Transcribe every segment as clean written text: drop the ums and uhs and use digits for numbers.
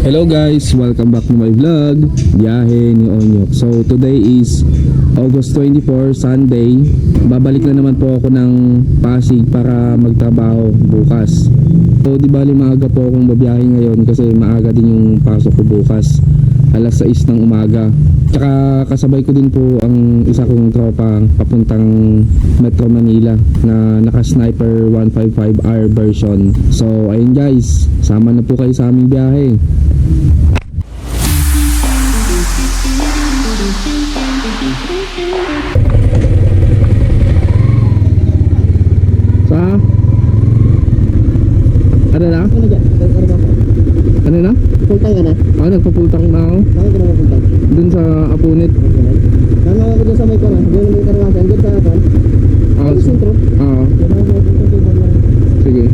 Hello guys, welcome back to my vlog, Biyahe ni Onyok. So today is August 24, Sunday. Babalik na naman po ako ng Pasig para magtrabaho bukas. So di bali maaga po akong babiyahe ngayon kasi maaga din yung pasok ko bukas, alas 6 ng umaga. Tsaka kasabay ko din po ang isa kong tropa papuntang Metro Manila na naka-Sniper 155R version. So ayun guys, sama na po kayo sa aming biyahe. Sa? Ano na? Ano na? Pultang ka na? Nagpapultang na ako. Bakit ka na mapultang? Dun sa Apunit. Tama ako dyan sa may ko na. Diyan na may karwasan. Diyan sa apan. Ay, sentro. Oo. Diyan na may pultang. Sige.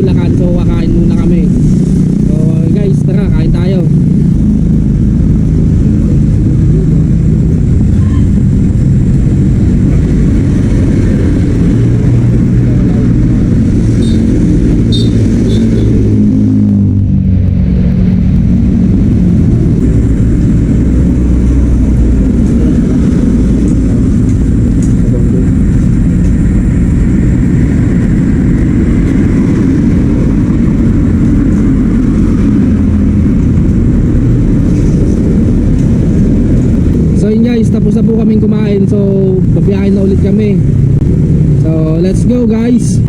Bulacan. So kakain muna kami. So guys, tara, kain tayo. So yun guys, tapos na po kaming kumain. So babiyahin na ulit kami. So let's go guys.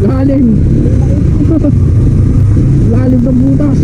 Lalim. Lalim ng butas.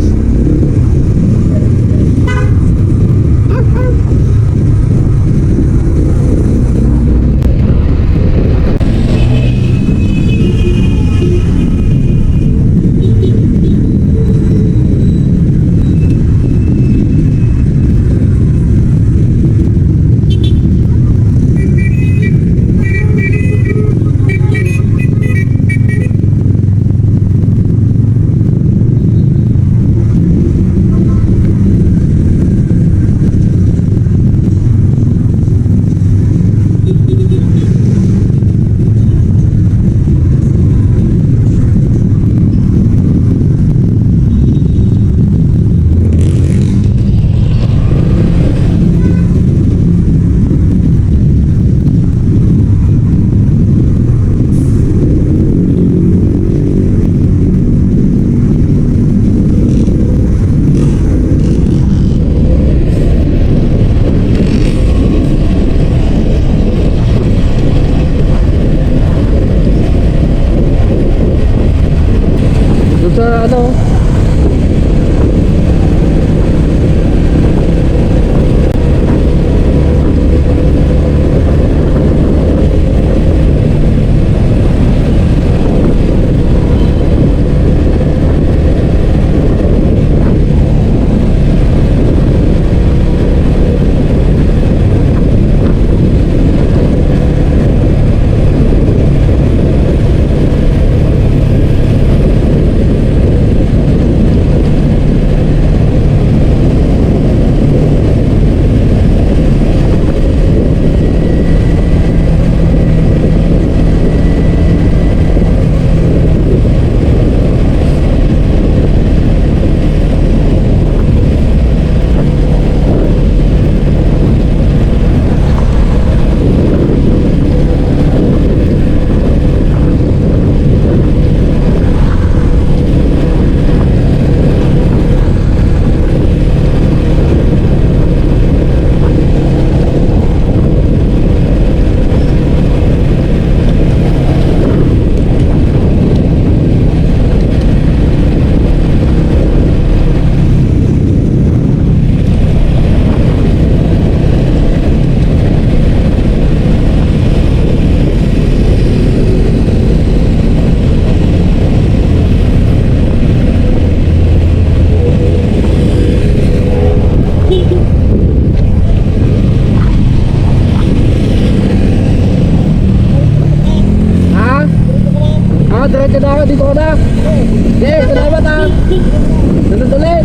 Sa ano? Diretso na ako, dito ko na. Okay, salamat ha. Sunod ulit.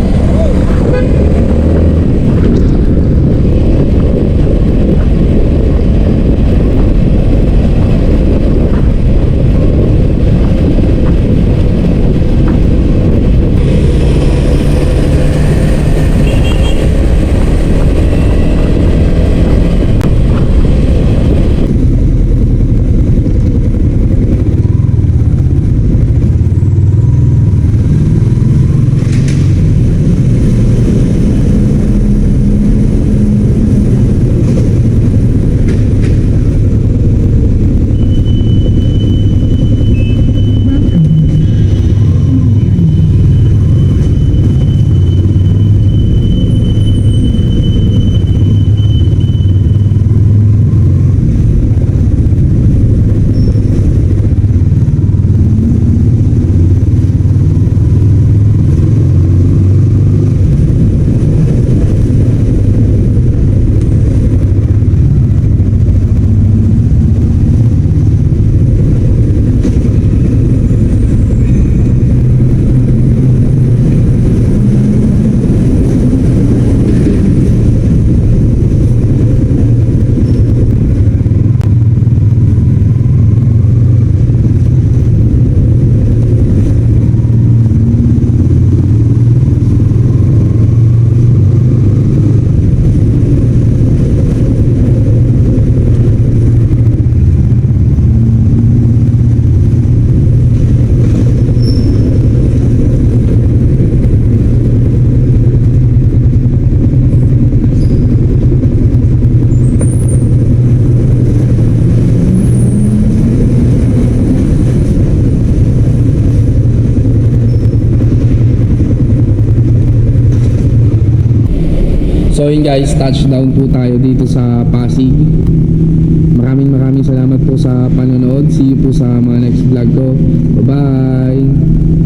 So yun guys, touchdown po tayo dito sa Pasig. Maraming salamat po sa panonood. See you po sa mga next vlog ko. Bye bye.